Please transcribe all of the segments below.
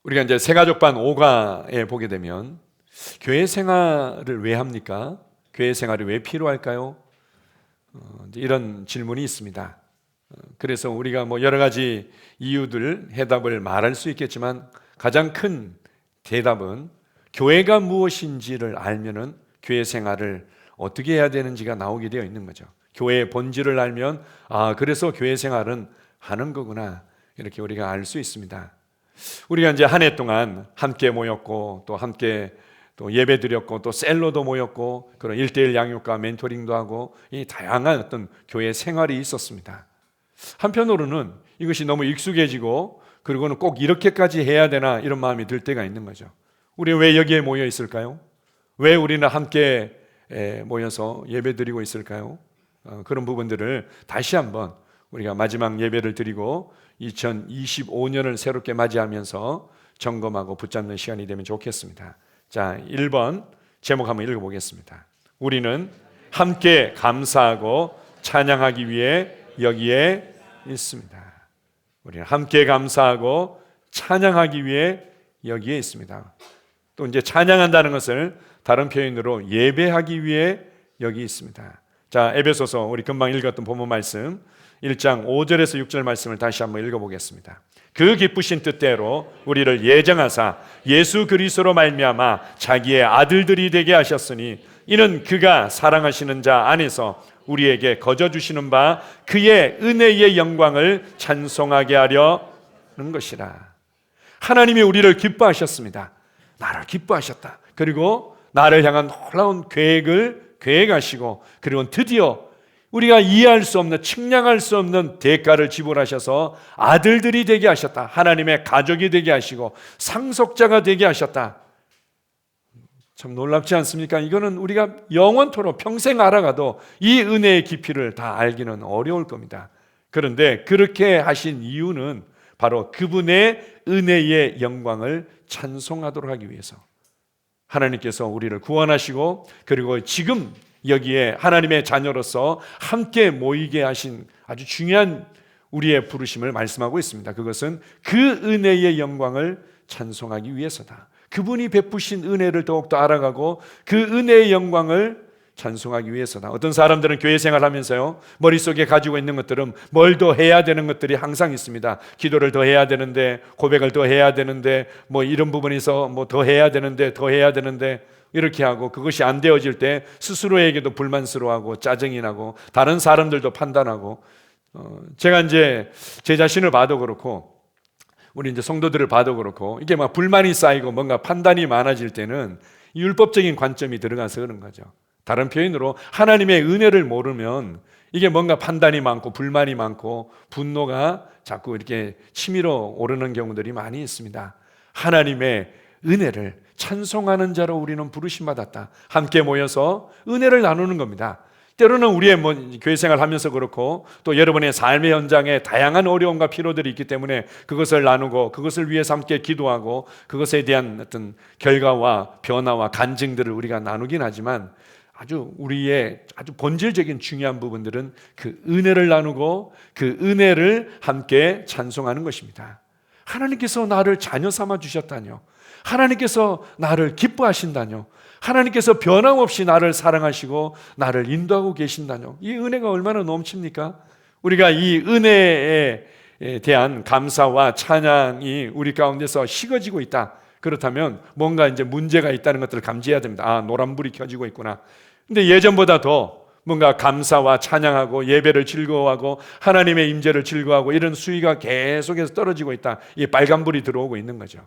우리가 이제 세가족반 5가에 보게 되면 교회 생활을 왜 합니까? 교회 생활이 왜 필요할까요? 이런 질문이 있습니다. 그래서 우리가 뭐 여러 가지 이유들 해답을 말할 수 있겠지만 가장 큰 대답은 교회가 무엇인지를 알면은 교회 생활을 어떻게 해야 되는지가 나오게 되어 있는 거죠. 교회의 본질을 알면 그래서 교회 생활은 하는 거구나, 이렇게 우리가 알 수 있습니다. 우리가 이제 한 해 동안 함께 모였고 또 함께 또 예배 드렸고 또 셀로도 모였고 그런 1:1 양육과 멘토링도 하고 이 다양한 어떤 교회 생활이 있었습니다. 한편으로는 이것이 너무 익숙해지고 그리고는 꼭 이렇게까지 해야 되나 이런 마음이 들 때가 있는 거죠. 우리 왜 여기에 모여 있을까요? 왜 우리는 함께 모여서 예배 드리고 있을까요? 그런 부분들을 다시 한번 우리가 마지막 예배를 드리고 2025년을 새롭게 맞이하면서 점검하고 붙잡는 시간이 되면 좋겠습니다. 자, 1번 제목 한번 읽어보겠습니다. 우리는 함께 감사하고 찬양하기 위해 여기에 있습니다. 우리는 함께 감사하고 찬양하기 위해 여기에 있습니다. 또 이제 찬양한다는 것을 다른 표현으로 예배하기 위해 여기 있습니다. 자, 에베소서 우리 금방 읽었던 본문 말씀 1장 5절에서 6절 말씀을 다시 한번 읽어보겠습니다. 그 기쁘신 뜻대로 우리를 예정하사 예수 그리스도로 말미암아 자기의 아들들이 되게 하셨으니 이는 그가 사랑하시는 자 안에서 우리에게 거저 주시는 바 그의 은혜의 영광을 찬송하게 하려는 것이라. 하나님이 우리를 기뻐하셨습니다. 나를 기뻐하셨다. 그리고 나를 향한 놀라운 계획을 계획하시고 그리고 드디어 우리가 이해할 수 없는, 측량할 수 없는 대가를 지불하셔서 아들들이 되게 하셨다. 하나님의 가족이 되게 하시고 상속자가 되게 하셨다. 참 놀랍지 않습니까? 이거는 우리가 영원토록 평생 알아가도 이 은혜의 깊이를 다 알기는 어려울 겁니다. 그런데 그렇게 하신 이유는 바로 그분의 은혜의 영광을 찬송하도록 하기 위해서, 하나님께서 우리를 구원하시고 그리고 지금 여기에 하나님의 자녀로서 함께 모이게 하신 아주 중요한 우리의 부르심을 말씀하고 있습니다. 그것은 그 은혜의 영광을 찬송하기 위해서다. 그분이 베푸신 은혜를 더욱더 알아가고 그 은혜의 영광을 찬송하기 위해서다. 어떤 사람들은 교회 생활하면서요, 머릿속에 가지고 있는 것들은 뭘 더 해야 되는 것들이 항상 있습니다. 기도를 더 해야 되는데, 고백을 더 해야 되는데, 뭐 이런 부분에서 뭐 더 해야 되는데, 더 해야 되는데, 이렇게 하고 그것이 안 되어질 때 스스로에게도 불만스러워하고 짜증이 나고 다른 사람들도 판단하고, 제가 이제 제 자신을 봐도 그렇고 우리 이제 성도들을 봐도 그렇고 이게 막 불만이 쌓이고 뭔가 판단이 많아질 때는 율법적인 관점이 들어가서 그런 거죠. 다른 표현으로 하나님의 은혜를 모르면 이게 뭔가 판단이 많고 불만이 많고 분노가 자꾸 이렇게 치밀어 오르는 경우들이 많이 있습니다. 하나님의 은혜를 찬송하는 자로 우리는 부르심 받았다. 함께 모여서 은혜를 나누는 겁니다. 때로는 우리의 교회 생활하면서 그렇고 또 여러분의 삶의 현장에 다양한 어려움과 피로들이 있기 때문에 그것을 나누고 그것을 위해서 함께 기도하고 그것에 대한 어떤 결과와 변화와 간증들을 우리가 나누긴 하지만 우리의 아주 본질적인 중요한 부분들은 그 은혜를 나누고 그 은혜를 함께 찬송하는 것입니다. 하나님께서 나를 자녀 삼아 주셨다뇨. 하나님께서 나를 기뻐하신다뇨. 하나님께서 변함없이 나를 사랑하시고 나를 인도하고 계신다뇨. 이 은혜가 얼마나 넘칩니까? 우리가 이 은혜에 대한 감사와 찬양이 우리 가운데서 식어지고 있다. 그렇다면 뭔가 이제 문제가 있다는 것들을 감지해야 됩니다. 노란불이 켜지고 있구나. 근데 예전보다 더 뭔가 감사와 찬양하고 예배를 즐거워하고 하나님의 임재를 즐거워하고 이런 수위가 계속해서 떨어지고 있다. 이 빨간불이 들어오고 있는 거죠.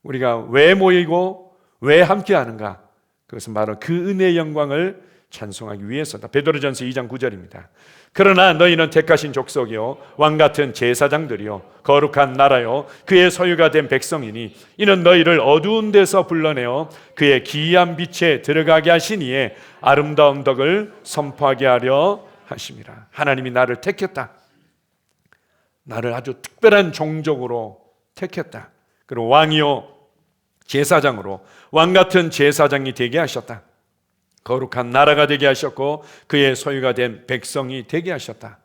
우리가 왜 모이고 왜 함께 하는가? 그것은 바로 그 은혜의 영광을 찬송하기 위해서다. 베드로전서 2장 9절입니다. 그러나 너희는 택하신 족속이요 왕같은 제사장들이요 거룩한 나라요 그의 소유가 된 백성이니 이는 너희를 어두운 데서 불러내어 그의 기이한 빛에 들어가게 하시니에 아름다운 덕을 선포하게 하려 하심이라. 하나님이 나를 택했다. 나를 아주 특별한 종족으로 택했다. 그리고 왕이요 제사장으로 왕같은 제사장이 되게 하셨다. 거룩한 나라가 되게 하셨고 그의 소유가 된 백성이 되게 하셨다.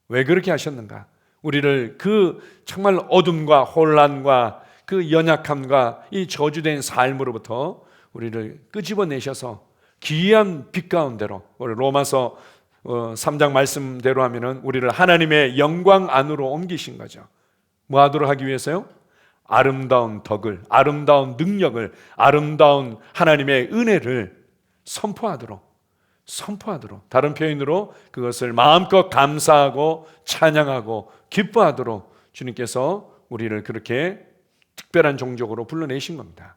왜 그렇게 하셨는가? 우리를 그 정말 어둠과 혼란과 그 연약함과 이 저주된 삶으로부터 우리를 끄집어내셔서 기이한 빛 가운데로, 로마서 3장 말씀대로 하면은 우리를 하나님의 영광 안으로 옮기신 거죠. 뭐 하도록 하기 위해서요? 아름다운 덕을, 아름다운 능력을, 아름다운 하나님의 은혜를 선포하도록, 다른 표현으로 그것을 마음껏 감사하고 찬양하고 기뻐하도록 주님께서 우리를 그렇게 특별한 종족으로 불러내신 겁니다.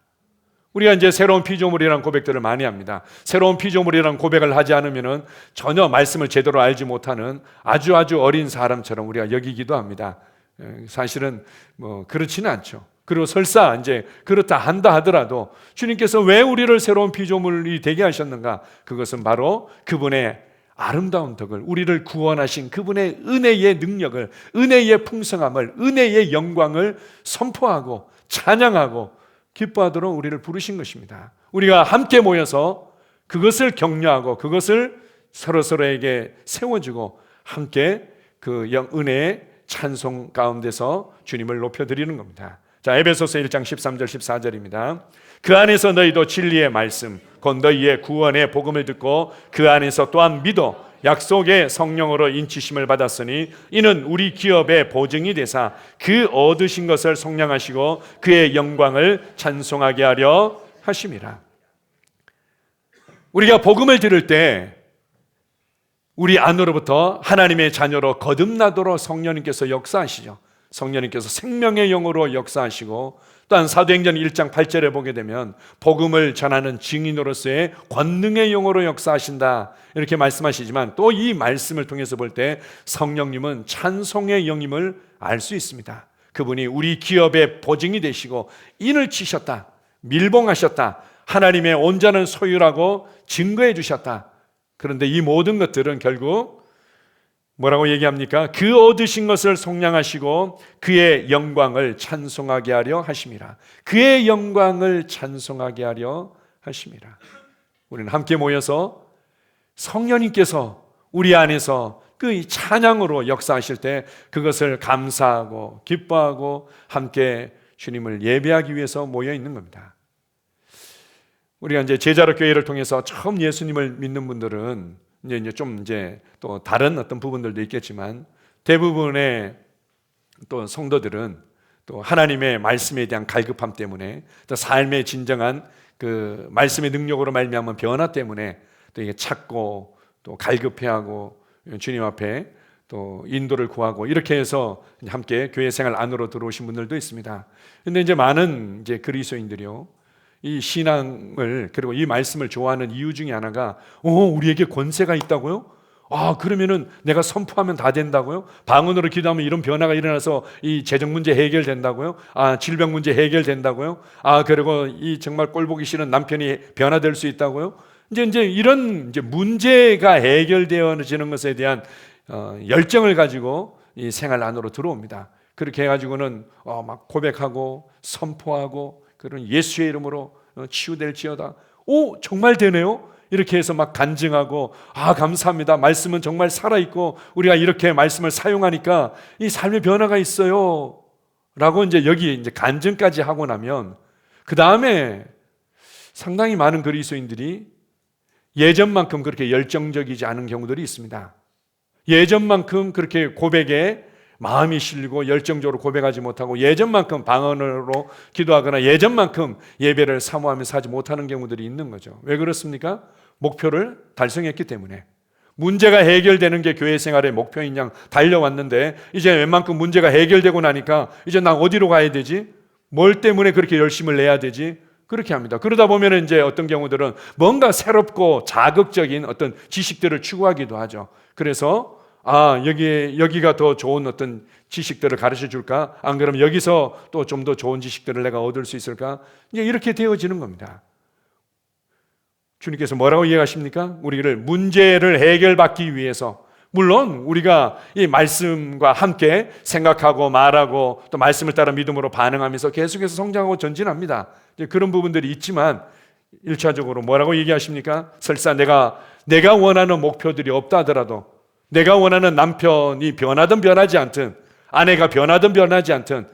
우리가 이제 새로운 피조물이라는 고백들을 많이 합니다. 새로운 피조물이라는 고백을 하지 않으면 전혀 말씀을 제대로 알지 못하는 아주 어린 사람처럼 우리가 여기기도 합니다. 사실은 뭐 그렇지는 않죠. 그리고 설사 이제 그렇다 한다 하더라도 주님께서 왜 우리를 새로운 피조물이 되게 하셨는가? 그것은 바로 그분의 아름다운 덕을, 우리를 구원하신 그분의 은혜의 능력을, 은혜의 풍성함을, 은혜의 영광을 선포하고 찬양하고 기뻐하도록 우리를 부르신 것입니다. 우리가 함께 모여서 그것을 격려하고 그것을 서로에게 세워주고 함께 그 은혜의 찬송 가운데서 주님을 높여드리는 겁니다. 자, 에베소서 1장 13절 14절입니다. 그 안에서 너희도 진리의 말씀 곧 너희의 구원의 복음을 듣고 그 안에서 또한 믿어 약속의 성령으로 인치심을 받았으니 이는 우리 기업의 보증이 되사 그 얻으신 것을 속량하시고 그의 영광을 찬송하게 하려 하심이라. 우리가 복음을 들을 때 우리 안으로부터 하나님의 자녀로 거듭나도록 성령님께서 역사하시죠. 성령님께서 생명의 영으로 역사하시고, 또한 사도행전 1장 8절에 보게 되면 복음을 전하는 증인으로서의 권능의 영으로 역사하신다 이렇게 말씀하시지만, 또 이 말씀을 통해서 볼 때 성령님은 찬송의 영임을 알 수 있습니다. 그분이 우리 기업의 보증이 되시고 인을 치셨다, 밀봉하셨다, 하나님의 온전한 소유라고 증거해 주셨다. 그런데 이 모든 것들은 결국 뭐라고 얘기합니까? 그 얻으신 것을 속량하시고 그의 영광을 찬송하게 하려 하심이라. 그의 영광을 찬송하게 하려 하심이라. 우리는 함께 모여서 성령님께서 우리 안에서 그 찬양으로 역사하실 때 그것을 감사하고 기뻐하고 함께 주님을 예배하기 위해서 모여 있는 겁니다. 우리가 이제 제자로 교회를 통해서 처음 예수님을 믿는 분들은 이제 또 다른 어떤 부분들도 있겠지만, 대부분의 또 성도들은 또 하나님의 말씀에 대한 갈급함 때문에, 또 삶의 진정한 그 말씀의 능력으로 말미암은 변화 때문에 또 이게 찾고 또 갈급해하고 주님 앞에 또 인도를 구하고 이렇게 해서 함께 교회 생활 안으로 들어오신 분들도 있습니다. 근데 이제 많은 이제 그리스도인들이요, 이 신앙을 그리고 이 말씀을 좋아하는 이유 중에 하나가 우리에게 권세가 있다고요? 그러면은 내가 선포하면 다 된다고요? 방언으로 기도하면 이런 변화가 일어나서 이 재정 문제 해결된다고요? 질병 문제 해결된다고요? 그리고 이 정말 꼴보기 싫은 남편이 변화될 수 있다고요? 이제 이런 이제 문제가 해결되어지는 것에 대한 열정을 가지고 이 생활 안으로 들어옵니다. 그렇게 해가지고는 막 고백하고 선포하고, 그런 예수의 이름으로 치유될지어다. 정말 되네요. 이렇게 해서 막 간증하고, 감사합니다. 말씀은 정말 살아있고 우리가 이렇게 말씀을 사용하니까 이 삶의 변화가 있어요. 라고 이제 여기 이제 간증까지 하고 나면, 그 다음에 상당히 많은 그리스도인들이 예전만큼 그렇게 열정적이지 않은 경우들이 있습니다. 예전만큼 그렇게 고백에 마음이 실리고 열정적으로 고백하지 못하고, 예전만큼 방언으로 기도하거나 예전만큼 예배를 사모하면서 하지 못하는 경우들이 있는 거죠. 왜 그렇습니까? 목표를 달성했기 때문에. 문제가 해결되는 게 교회 생활의 목표인 양 달려왔는데, 이제 웬만큼 문제가 해결되고 나니까 이제 나 어디로 가야 되지? 뭘 때문에 그렇게 열심을 내야 되지? 그렇게 합니다. 그러다 보면 이제 어떤 경우들은 뭔가 새롭고 자극적인 어떤 지식들을 추구하기도 하죠. 그래서 여기가 더 좋은 어떤 지식들을 가르쳐 줄까? 안 그러면 여기서 또 좀 더 좋은 지식들을 내가 얻을 수 있을까? 이제 이렇게 되어지는 겁니다. 주님께서 뭐라고 이해하십니까? 우리를 문제를 해결받기 위해서, 물론 우리가 이 말씀과 함께 생각하고 말하고 또 말씀을 따라 믿음으로 반응하면서 계속해서 성장하고 전진합니다. 이제 그런 부분들이 있지만, 1차적으로 뭐라고 얘기하십니까? 설사 내가 원하는 목표들이 없다 하더라도, 내가 원하는 남편이 변하든 변하지 않든, 아내가 변하든 변하지 않든,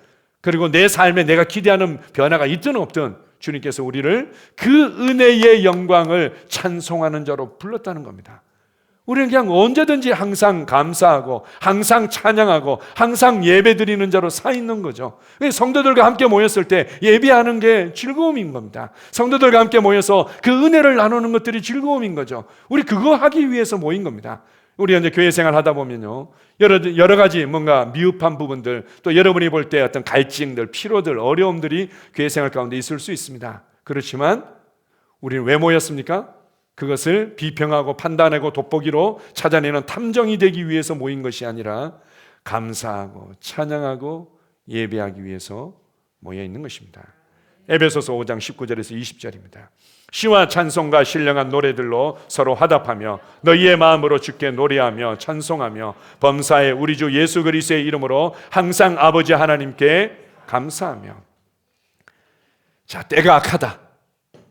그리고 내 삶에 내가 기대하는 변화가 있든 없든 주님께서 우리를 그 은혜의 영광을 찬송하는 자로 불렀다는 겁니다. 우리는 그냥 언제든지 항상 감사하고 항상 찬양하고 항상 예배드리는 자로 서 있는 거죠. 성도들과 함께 모였을 때 예배하는 게 즐거움인 겁니다. 성도들과 함께 모여서 그 은혜를 나누는 것들이 즐거움인 거죠. 우리 그거 하기 위해서 모인 겁니다. 우리가 이제 교회 생활 하다 보면요, 여러 가지 뭔가 미흡한 부분들, 또 여러분이 볼 때 어떤 갈증들, 피로들, 어려움들이 교회 생활 가운데 있을 수 있습니다. 그렇지만 우리는 왜 모였습니까? 그것을 비평하고 판단하고 돋보기로 찾아내는 탐정이 되기 위해서 모인 것이 아니라 감사하고 찬양하고 예배하기 위해서 모여 있는 것입니다. 에베소서 5장 19절에서 20절입니다. 시와 찬송과 신령한 노래들로 서로 화답하며 너희의 마음으로 주께 노래하며 찬송하며 범사에 우리 주 예수 그리스도의 이름으로 항상 아버지 하나님께 감사하며. 자, 때가 악하다.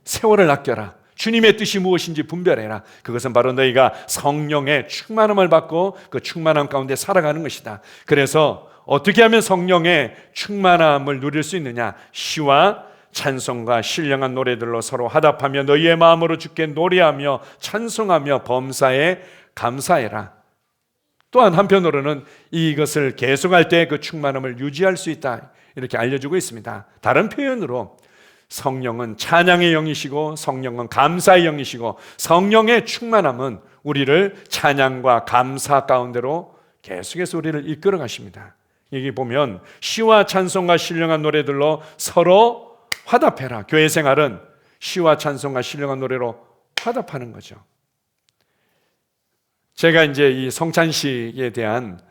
세월을 아껴라. 주님의 뜻이 무엇인지 분별해라. 그것은 바로 너희가 성령의 충만함을 받고 그 충만함 가운데 살아가는 것이다. 그래서 어떻게 하면 성령의 충만함을 누릴 수 있느냐? 시와 찬송과 신령한 노래들로 서로 화답하며 너희의 마음으로 주께 노래하며 찬송하며 범사에 감사해라. 또한 한편으로는 이것을 계속할 때 그 충만함을 유지할 수 있다, 이렇게 알려주고 있습니다. 다른 표현으로 성령은 찬양의 영이시고 성령은 감사의 영이시고 성령의 충만함은 우리를 찬양과 감사 가운데로 계속해서 우리를 이끌어 가십니다. 여기 보면 시와 찬송과 신령한 노래들로 서로 화답해라. 교회 생활은 시와 찬송과 신령한 노래로 화답하는 거죠. 제가 이제 이 성찬식에 대한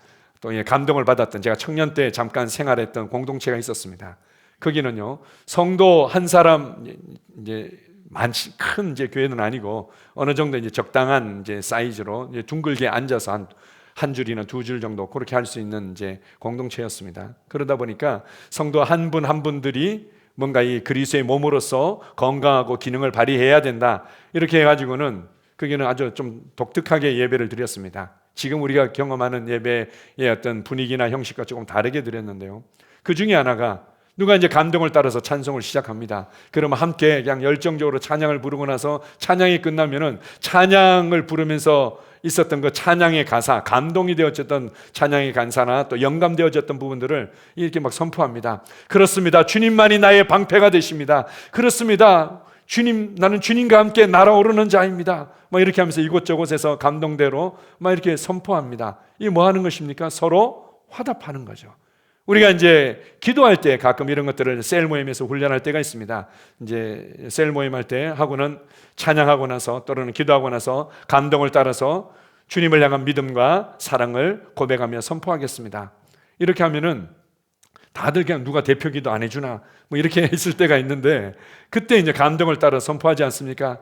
또 감동을 받았던, 제가 청년 때 잠깐 생활했던 공동체가 있었습니다. 거기는요, 성도 한 사람, 이제 큰 이제 교회는 아니고 어느 정도 이제 적당한 이제 사이즈로 이제 둥글게 앉아서 한 줄이나 두 줄 정도 그렇게 할 수 있는 이제 공동체였습니다. 그러다 보니까 성도 한 분 한 분들이 뭔가 이 그리스도의 몸으로서 건강하고 기능을 발휘해야 된다, 이렇게 해가지고는 거기는 아주 좀 독특하게 예배를 드렸습니다. 지금 우리가 경험하는 예배의 어떤 분위기나 형식과 조금 다르게 드렸는데요, 그 중에 하나가 누가 이제 감동을 따라서 찬송을 시작합니다. 그러면 함께 그냥 열정적으로 찬양을 부르고 나서 찬양이 끝나면은 찬양을 부르면서 있었던 그 찬양의 가사, 감동이 되어졌던 찬양의 가사나 또 영감되어졌던 부분들을 이렇게 막 선포합니다. 그렇습니다. 주님만이 나의 방패가 되십니다. 그렇습니다. 주님, 나는 주님과 함께 날아오르는 자입니다. 막 이렇게 하면서 이곳저곳에서 감동대로 막 이렇게 선포합니다. 이게 뭐 하는 것입니까? 서로 화답하는 거죠. 우리가 이제 기도할 때 가끔 이런 것들을 셀 모임에서 훈련할 때가 있습니다. 이제 셀 모임 할 때 하고는 찬양하고 나서 또는 기도하고 나서 감동을 따라서 주님을 향한 믿음과 사랑을 고백하며 선포하겠습니다. 이렇게 하면은 다들 그냥 누가 대표 기도 안 해주나 뭐 이렇게 있을 때가 있는데, 그때 이제 감동을 따라 선포하지 않습니까?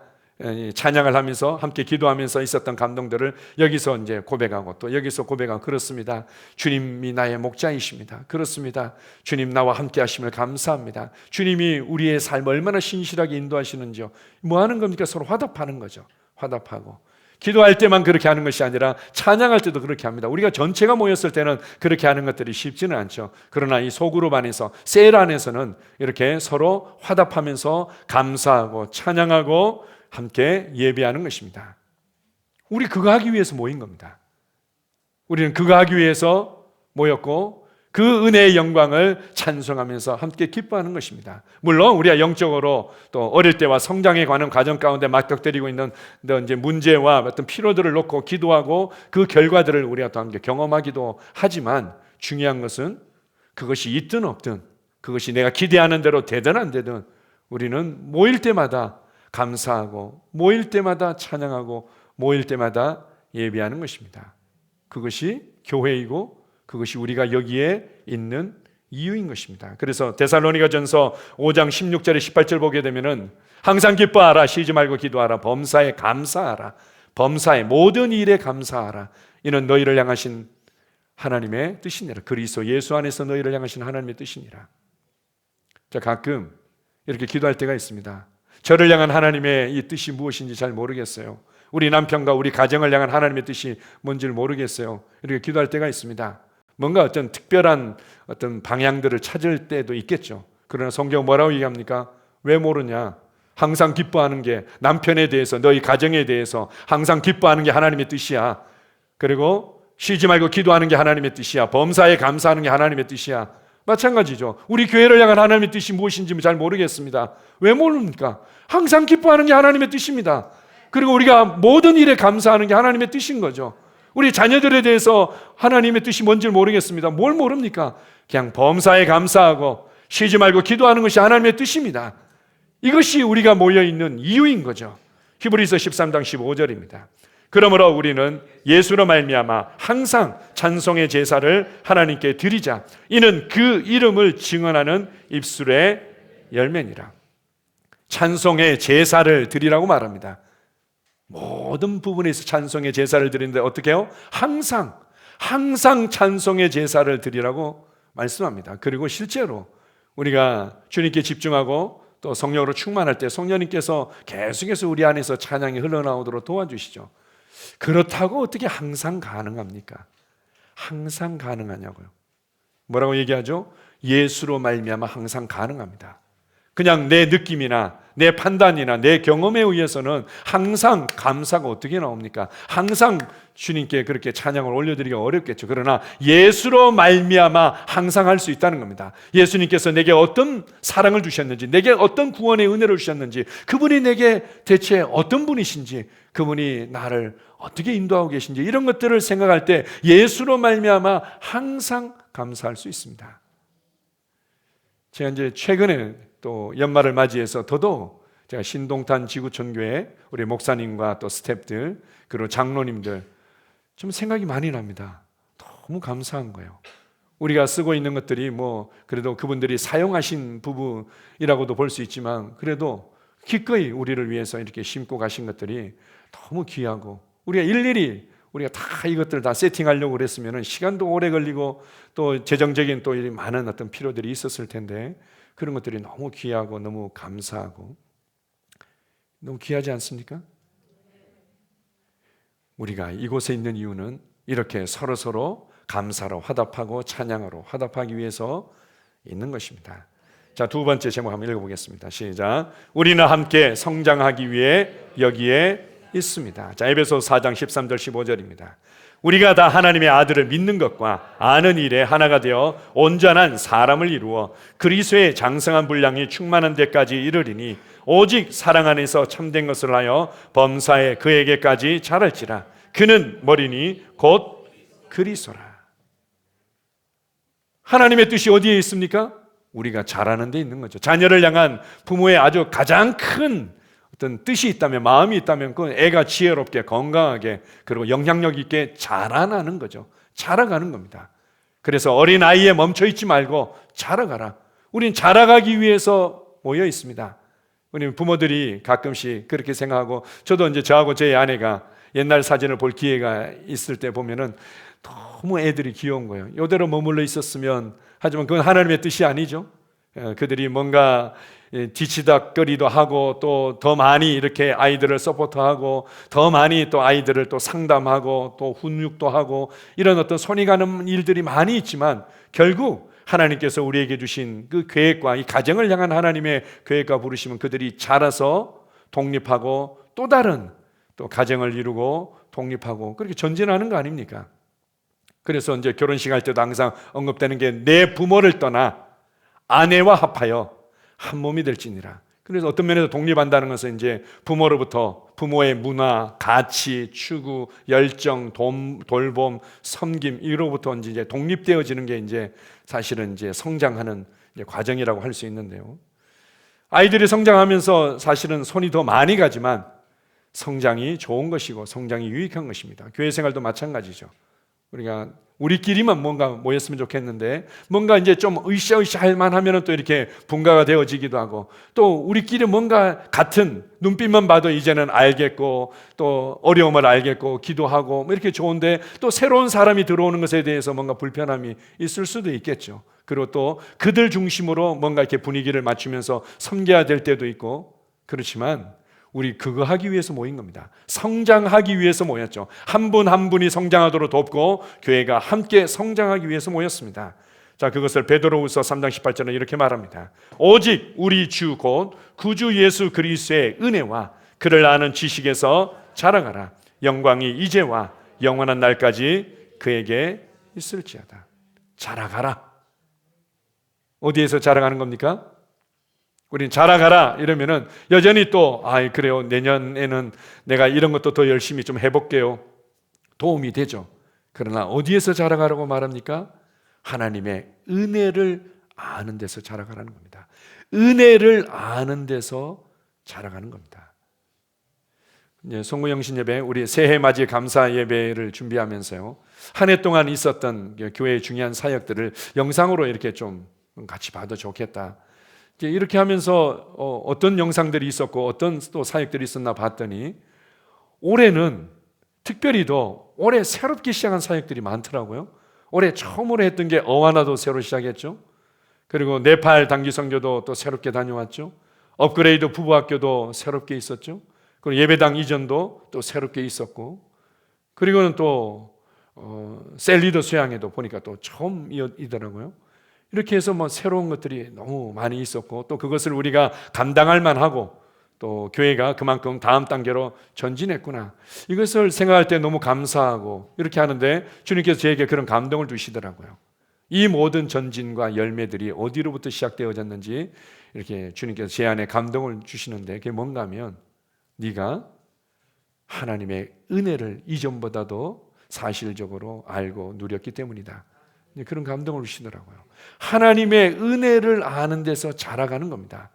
찬양을 하면서 함께 기도하면서 있었던 감동들을 여기서 이제 고백하고 또 여기서 고백하고, 그렇습니다. 주님이 나의 목자이십니다. 그렇습니다. 주님 나와 함께 하심을 감사합니다. 주님이 우리의 삶을 얼마나 신실하게 인도하시는지요. 뭐 하는 겁니까? 서로 화답하는 거죠. 화답하고. 기도할 때만 그렇게 하는 것이 아니라 찬양할 때도 그렇게 합니다. 우리가 전체가 모였을 때는 그렇게 하는 것들이 쉽지는 않죠. 그러나 이 소그룹 안에서, 셀 안에서는 이렇게 서로 화답하면서 감사하고 찬양하고 함께 예배하는 것입니다. 우리 그거 하기 위해서 모인 겁니다. 우리는 그거 하기 위해서 모였고 그 은혜의 영광을 찬송하면서 함께 기뻐하는 것입니다. 물론 우리가 영적으로 또 어릴 때와 성장에 관한 과정 가운데 맞닥뜨리고 있는 이제 문제와 어떤 피로들을 놓고 기도하고 그 결과들을 우리가 또 함께 경험하기도 하지만, 중요한 것은 그것이 있든 없든, 그것이 내가 기대하는 대로 되든 안 되든 우리는 모일 때마다 감사하고 모일 때마다 찬양하고 모일 때마다 예배하는 것입니다. 그것이 교회이고 그것이 우리가 여기에 있는 이유인 것입니다. 그래서 데살로니가전서 5장 16절에 18절 보게 되면은 항상 기뻐하라, 쉬지 말고 기도하라, 범사에 감사하라, 범사의 모든 일에 감사하라, 이는 너희를 향하신 하나님의 뜻이니라. 그리스도 예수 안에서 너희를 향하신 하나님의 뜻이니라. 자, 가끔 이렇게 기도할 때가 있습니다. 저를 향한 하나님의 이 뜻이 무엇인지 잘 모르겠어요. 우리 남편과 우리 가정을 향한 하나님의 뜻이 뭔지를 모르겠어요. 이렇게 기도할 때가 있습니다. 뭔가 어떤 특별한 어떤 방향들을 찾을 때도 있겠죠. 그러나 성경 뭐라고 얘기합니까? 왜 모르냐? 항상 기뻐하는 게 남편에 대해서, 너희 가정에 대해서 항상 기뻐하는 게 하나님의 뜻이야. 그리고 쉬지 말고 기도하는 게 하나님의 뜻이야. 범사에 감사하는 게 하나님의 뜻이야. 마찬가지죠. 우리 교회를 향한 하나님의 뜻이 무엇인지 잘 모르겠습니다. 왜 모릅니까? 항상 기뻐하는 게 하나님의 뜻입니다. 그리고 우리가 모든 일에 감사하는 게 하나님의 뜻인 거죠. 우리 자녀들에 대해서 하나님의 뜻이 뭔지 모르겠습니다. 뭘 모릅니까? 그냥 범사에 감사하고 쉬지 말고 기도하는 것이 하나님의 뜻입니다. 이것이 우리가 모여있는 이유인 거죠. 히브리서 13장 15절입니다. 그러므로 우리는 예수로 말미암아 항상 찬송의 제사를 하나님께 드리자. 이는 그 이름을 증언하는 입술의 열매니라. 찬송의 제사를 드리라고 말합니다. 모든 부분에서 찬송의 제사를 드리는데 어떻게 해요? 항상 찬송의 제사를 드리라고 말씀합니다. 그리고 실제로 우리가 주님께 집중하고 또 성령으로 충만할 때 성령님께서 계속해서 우리 안에서 찬양이 흘러나오도록 도와주시죠. 그렇다고 어떻게 항상 가능합니까? 항상 가능하냐고요? 뭐라고 얘기하죠? 예수로 말미암아 항상 가능합니다. 그냥 내 느낌이나 내 판단이나 내 경험에 의해서는 항상 감사가 어떻게 나옵니까? 항상 주님께 그렇게 찬양을 올려드리기가 어렵겠죠. 그러나 예수로 말미암아 항상 할 수 있다는 겁니다. 예수님께서 내게 어떤 사랑을 주셨는지, 내게 어떤 구원의 은혜를 주셨는지, 그분이 내게 대체 어떤 분이신지, 그분이 나를 어떻게 인도하고 계신지, 이런 것들을 생각할 때 예수로 말미암아 항상 감사할 수 있습니다. 제가 이제 최근에 또 연말을 맞이해서 더더욱 제가 신동탄 지구촌교회 우리 목사님과 또 스태프들 그리고 장로님들 좀 생각이 많이 납니다. 너무 감사한 거예요. 우리가 쓰고 있는 것들이 뭐 그래도 그분들이 사용하신 부분이라고도 볼 수 있지만 그래도 기꺼이 우리를 위해서 이렇게 심고 가신 것들이 너무 귀하고, 우리가 일일이 우리가 다 이것들 다 세팅하려고 그랬으면 시간도 오래 걸리고 또 재정적인 또 많은 어떤 필요들이 있었을 텐데, 그런 것들이 너무 귀하고 너무 감사하고 너무 귀하지 않습니까? 우리가 이곳에 있는 이유는 이렇게 서로 감사로 화답하고 찬양으로 화답하기 위해서 있는 것입니다. 자, 두 번째 제목 한번 읽어보겠습니다. 시작. 우리는 함께 성장하기 위해 여기에 있습니다. 자, 에베소 4장 13절 15절입니다. 우리가 다 하나님의 아들을 믿는 것과 아는 일에 하나가 되어 온전한 사람을 이루어 그리스도의 장성한 분량이 충만한 데까지 이르리니 오직 사랑 안에서 참된 것을 하여 범사에 그에게까지 자랄지라. 그는 머리니 곧 그리스도라. 하나님의 뜻이 어디에 있습니까? 우리가 자라는 데 있는 거죠. 자녀를 향한 부모의 아주 가장 큰 어떤 뜻이 있다면, 마음이 있다면 그 애가 지혜롭게 건강하게 그리고 영향력 있게 자라나는 거죠. 자라가는 겁니다. 그래서 어린아이에 멈춰있지 말고 자라가라. 우린 자라가기 위해서 모여 있습니다. 우리 부모들이 가끔씩 그렇게 생각하고, 저도 이제 저하고 제 아내가 옛날 사진을 볼 기회가 있을 때 보면은 너무 애들이 귀여운 거예요. 이대로 머물러 있었으면, 하지만 그건 하나님의 뜻이 아니죠. 그들이 뭔가 뒤치다거리도 하고 또 더 많이 이렇게 아이들을 서포트하고 더 많이 또 아이들을 또 상담하고 또 훈육도 하고 이런 어떤 손이 가는 일들이 많이 있지만, 결국 하나님께서 우리에게 주신 그 계획과 이 가정을 향한 하나님의 계획과 부르시면 그들이 자라서 독립하고 또 다른 또 가정을 이루고 독립하고 그렇게 전진하는 거 아닙니까? 그래서 이제 결혼식 할 때도 항상 언급되는 게 내 부모를 떠나 아내와 합하여 한 몸이 될지니라. 그래서 어떤 면에서 독립한다는 것은 이제 부모로부터 부모의 문화, 가치, 추구, 열정, 돌봄, 섬김 이로부터 이제 독립되어지는 게 이제 사실은 이제 성장하는 이제 과정이라고 할 수 있는데요. 아이들이 성장하면서 사실은 손이 더 많이 가지만 성장이 좋은 것이고 성장이 유익한 것입니다. 교회 생활도 마찬가지죠. 우리가 우리끼리만 뭔가 모였으면 좋겠는데 뭔가 이제 좀 으쌰으쌰 할 만하면 또 이렇게 분가가 되어지기도 하고, 또 우리끼리 뭔가 같은 눈빛만 봐도 이제는 알겠고 또 어려움을 알겠고 기도하고 뭐 이렇게 좋은데, 또 새로운 사람이 들어오는 것에 대해서 뭔가 불편함이 있을 수도 있겠죠. 그리고 또 그들 중심으로 뭔가 이렇게 분위기를 맞추면서 섬겨야 될 때도 있고, 그렇지만 우리 그거 하기 위해서 모인 겁니다. 성장하기 위해서 모였죠. 한 분 한 분이 성장하도록 돕고 교회가 함께 성장하기 위해서 모였습니다. 자, 그것을 베드로후서 3장 18절은 이렇게 말합니다. 오직 우리 주 곧 구주 예수 그리스도의 은혜와 그를 아는 지식에서 자라가라. 영광이 이제와 영원한 날까지 그에게 있을지어다. 자라가라. 어디에서 자라가는 겁니까? 우린 자라가라 이러면은 여전히 또 그래요, 내년에는 내가 이런 것도 더 열심히 좀 해볼게요. 도움이 되죠. 그러나 어디에서 자라가라고 말합니까? 하나님의 은혜를 아는 데서 자라가라는 겁니다. 은혜를 아는 데서 자라가는 겁니다. 송구영신 예배, 우리 새해 맞이 감사 예배를 준비하면서요, 한 해 동안 있었던 교회의 중요한 사역들을 영상으로 이렇게 좀 같이 봐도 좋겠다. 이렇게 하면서 어떤 영상들이 있었고 어떤 또 사역들이 있었나 봤더니 올해는 특별히 더 올해 새롭게 시작한 사역들이 많더라고요. 올해 처음으로 했던 게 어와나도 새로 시작했죠. 그리고 네팔 단기 선교도 또 새롭게 다녀왔죠. 업그레이드 부부학교도 새롭게 있었죠. 그리고 예배당 이전도 또 새롭게 있었고, 그리고는 또 셀리더 수양회도 보니까 또 처음이더라고요. 이렇게 해서 새로운 것들이 너무 많이 있었고, 또 그것을 우리가 감당할 만하고, 또 교회가 그만큼 다음 단계로 전진했구나, 이것을 생각할 때 너무 감사하고 이렇게 하는데 주님께서 저에게 그런 감동을 주시더라고요. 이 모든 전진과 열매들이 어디로부터 시작되어졌는지 이렇게 주님께서 제 안에 감동을 주시는데, 그게 뭔가 하면 네가 하나님의 은혜를 이전보다도 사실적으로 알고 누렸기 때문이다. 그런 감동을 주시더라고요. 하나님의 은혜를 아는 데서 자라가는 겁니다.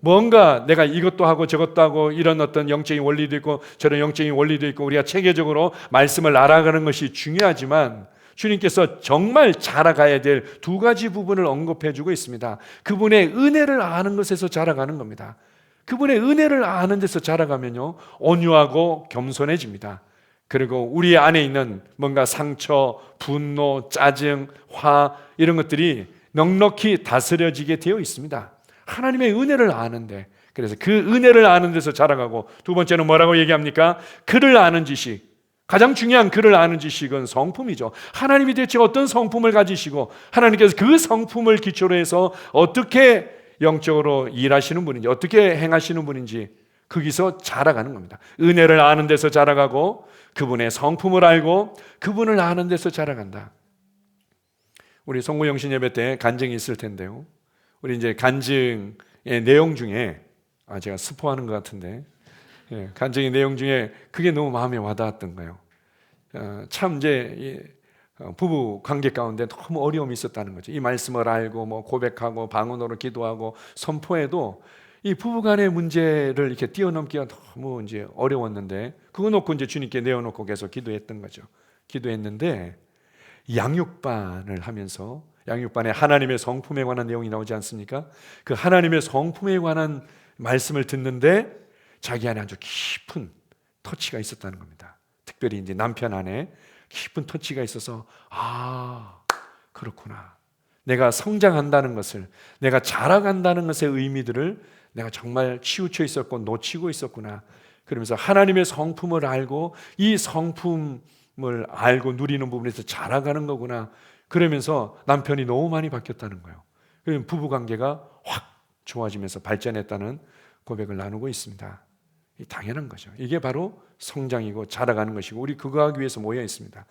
뭔가 내가 이것도 하고 저것도 하고 이런 어떤 영적인 원리도 있고 저런 영적인 원리도 있고 우리가 체계적으로 말씀을 알아가는 것이 중요하지만, 주님께서 정말 자라가야 될 두 가지 부분을 언급해 주고 있습니다. 그분의 은혜를 아는 것에서 자라가는 겁니다. 그분의 은혜를 아는 데서 자라가면요, 온유하고 겸손해집니다. 그리고 우리 안에 있는 뭔가 상처, 분노, 짜증, 화, 이런 것들이 넉넉히 다스려지게 되어 있습니다. 하나님의 은혜를 아는데, 그래서 그 은혜를 아는 데서 자라가고, 두 번째는 뭐라고 얘기합니까? 그를 아는 지식. 가장 중요한 그를 아는 지식은 성품이죠. 하나님이 대체 어떤 성품을 가지시고 하나님께서 그 성품을 기초로 해서 어떻게 영적으로 일하시는 분인지, 어떻게 행하시는 분인지 거기서 자라가는 겁니다. 은혜를 아는 데서 자라가고, 그분의 성품을 알고 그분을 아는 데서 자라간다. 우리 송구영신 예배 때 간증이 있을 텐데요, 우리 이제 간증의 내용 중에 제가 스포하는 것 같은데, 간증의 내용 중에 그게 너무 마음에 와닿았던 거예요. 참 이제 부부 관계 가운데 너무 어려움이 있었다는 거죠. 이 말씀을 알고 고백하고 방언으로 기도하고 선포해도 이 부부간의 문제를 이렇게 뛰어넘기가 너무 이제 어려웠는데, 그거 놓고 이제 주님께 내어놓고 계속 기도했던 거죠. 기도했는데 양육반을 하면서, 양육반에 하나님의 성품에 관한 내용이 나오지 않습니까? 그 하나님의 성품에 관한 말씀을 듣는데 자기 안에 아주 깊은 터치가 있었다는 겁니다. 특별히 이제 남편 안에 깊은 터치가 있어서, 그렇구나, 내가 성장한다는 것을, 내가 자라간다는 것의 의미들을 내가 정말 치우쳐 있었고 놓치고 있었구나. 그러면서 하나님의 성품을 알고 이 성품을 알고 누리는 부분에서 자라가는 거구나. 그러면서 남편이 너무 많이 바뀌었다는 거예요. 그러면 부부관계가 확 좋아지면서 발전했다는 고백을 나누고 있습니다. 당연한 거죠. 이게 바로 성장이고 자라가는 것이고, 우리 그거 하기 위해서 모여 있습니다.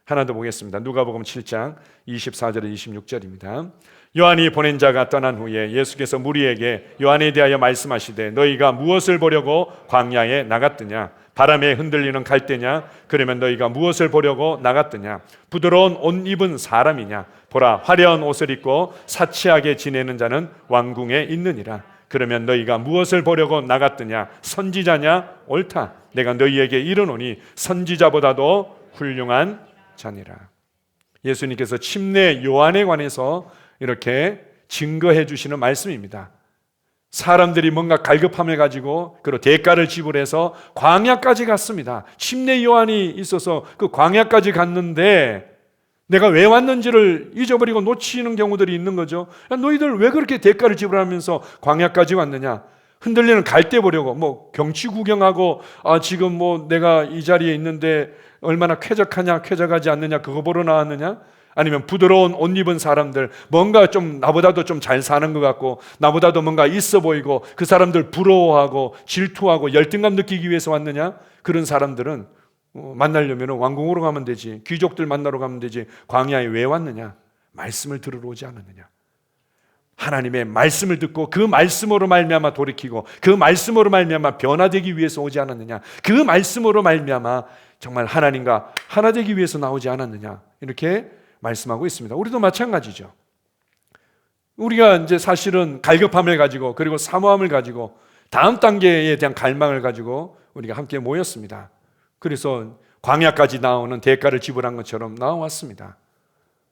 하나 더 보겠습니다. 누가복음 7장 24절에 26절입니다. 요한이 보낸 자가 떠난 후에 예수께서 무리에게 요한에 대하여 말씀하시되, 너희가 무엇을 보려고 광야에 나갔더냐? 바람에 흔들리는 갈대냐? 그러면 너희가 무엇을 보려고 나갔더냐? 부드러운 옷 입은 사람이냐? 보라, 화려한 옷을 입고 사치하게 지내는 자는 왕궁에 있느니라. 그러면 너희가 무엇을 보려고 나갔더냐? 선지자냐? 옳다. 내가 너희에게 이르노니 선지자보다도 훌륭한 자니라. 예수님께서 침례 요한에 관해서 이렇게 증거해 주시는 말씀입니다. 사람들이 뭔가 갈급함을 가지고 그리고 대가를 지불해서 광야까지 갔습니다. 침례 요한이 있어서 그 광야까지 갔는데 내가 왜 왔는지를 잊어버리고 놓치는 경우들이 있는 거죠. 야, 너희들 왜 그렇게 대가를 지불하면서 광야까지 왔느냐? 흔들리는 갈대 보려고 뭐 경치 구경하고 지금 뭐 내가 이 자리에 있는데 얼마나 쾌적하냐 쾌적하지 않느냐 그거 보러 나왔느냐? 아니면 부드러운 옷 입은 사람들 뭔가 좀 나보다도 좀 잘 사는 것 같고 나보다도 뭔가 있어 보이고 그 사람들 부러워하고 질투하고 열등감 느끼기 위해서 왔느냐? 그런 사람들은 만나려면 왕궁으로 가면 되지, 귀족들 만나러 가면 되지, 광야에 왜 왔느냐? 말씀을 들으러 오지 않았느냐? 하나님의 말씀을 듣고 그 말씀으로 말미암아 돌이키고 그 말씀으로 말미암아 변화되기 위해서 오지 않았느냐? 그 말씀으로 말미암아 정말 하나님과 하나 되기 위해서 나오지 않았느냐? 이렇게 말씀하고 있습니다. 우리도 마찬가지죠. 우리가 이제 사실은 갈급함을 가지고 그리고 사모함을 가지고 다음 단계에 대한 갈망을 가지고 우리가 함께 모였습니다. 그래서 광야까지 나오는 대가를 지불한 것처럼 나왔습니다.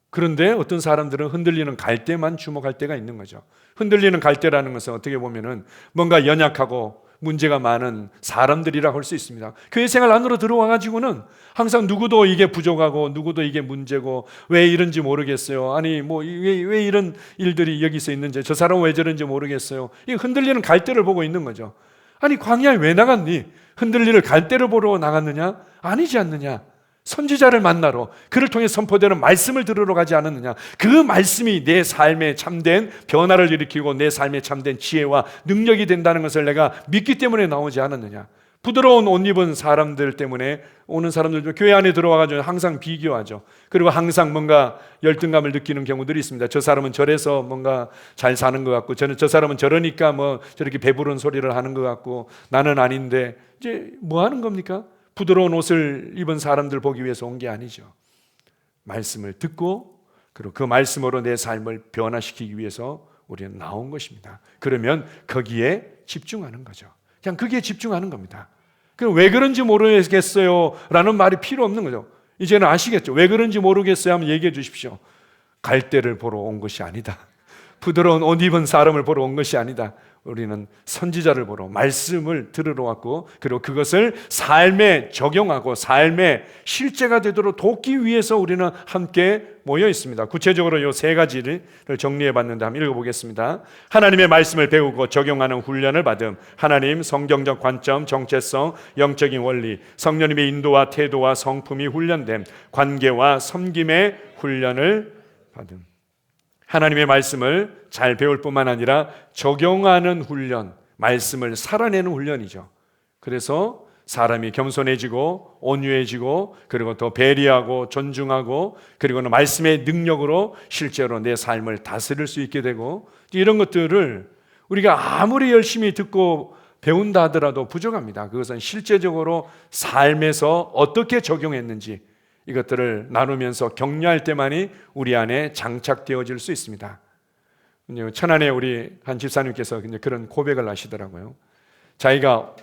그런데 어떤 사람들은 흔들리는 갈대만 주목할 때가 있는 거죠. 흔들리는 갈대라는 것은 어떻게 보면은 뭔가 연약하고 문제가 많은 사람들이라 할 수 있습니다. 교회 생활 안으로 들어와 가지고는 항상 누구도 이게 부족하고 누구도 이게 문제고 왜 이런지 모르겠어요. 아니 뭐 왜 이런 일들이 여기서 있는지 저 사람은 왜 저런지 모르겠어요. 이 흔들리는 갈대를 보고 있는 거죠. 아니 광야에 왜 나갔니? 흔들리는 갈대를 보러 나갔느냐? 아니지 않느냐? 선지자를 만나러 그를 통해 선포되는 말씀을 들으러 가지 않았느냐? 그 말씀이 내 삶에 참된 변화를 일으키고 내 삶에 참된 지혜와 능력이 된다는 것을 내가 믿기 때문에 나오지 않았느냐? 부드러운 옷 입은 사람들 때문에 오는 사람들도 교회 안에 들어와가지고 항상 비교하죠. 그리고 항상 뭔가 열등감을 느끼는 경우들이 있습니다. 저 사람은 저래서 뭔가 잘 사는 것 같고 저 사람은 저러니까 뭐 저렇게 배부른 소리를 하는 것 같고 나는 아닌데 이제 뭐 하는 겁니까? 부드러운 옷을 입은 사람들 보기 위해서 온 게 아니죠. 말씀을 듣고 그리고 그 말씀으로 내 삶을 변화시키기 위해서 우리는 나온 것입니다. 그러면 거기에 집중하는 거죠. 그냥 거기에 집중하는 겁니다. 그럼 왜 그런지 모르겠어요 라는 말이 필요 없는 거죠. 이제는 아시겠죠? 왜 그런지 모르겠어요 하면 얘기해 주십시오. 갈대를 보러 온 것이 아니다. 부드러운 옷 입은 사람을 보러 온 것이 아니다. 우리는 선지자를 보러 말씀을 들으러 왔고 그리고 그것을 삶에 적용하고 삶의 실제가 되도록 돕기 위해서 우리는 함께 모여 있습니다. 구체적으로 이 세 가지를 정리해 봤는데 한번 읽어보겠습니다. 하나님의 말씀을 배우고 적용하는 훈련을 받음. 하나님, 성경적 관점, 정체성, 영적인 원리, 성령님의 인도와 태도와 성품이 훈련됨. 관계와 섬김의 훈련을 받음. 하나님의 말씀을 잘 배울 뿐만 아니라 적용하는 훈련, 말씀을 살아내는 훈련이죠. 그래서 사람이 겸손해지고 온유해지고 그리고 더 배려하고 존중하고 그리고는 말씀의 능력으로 실제로 내 삶을 다스릴 수 있게 되고 이런 것들을 우리가 아무리 열심히 듣고 배운다 하더라도 부족합니다. 그것은 실제적으로 삶에서 어떻게 적용했는지 이것들을 나누면서 격려할 때만이 우리 안에 장착되어질 수 있습니다. 천안에 우리 한 집사님께서 그런 고백을 하시더라고요. 자기가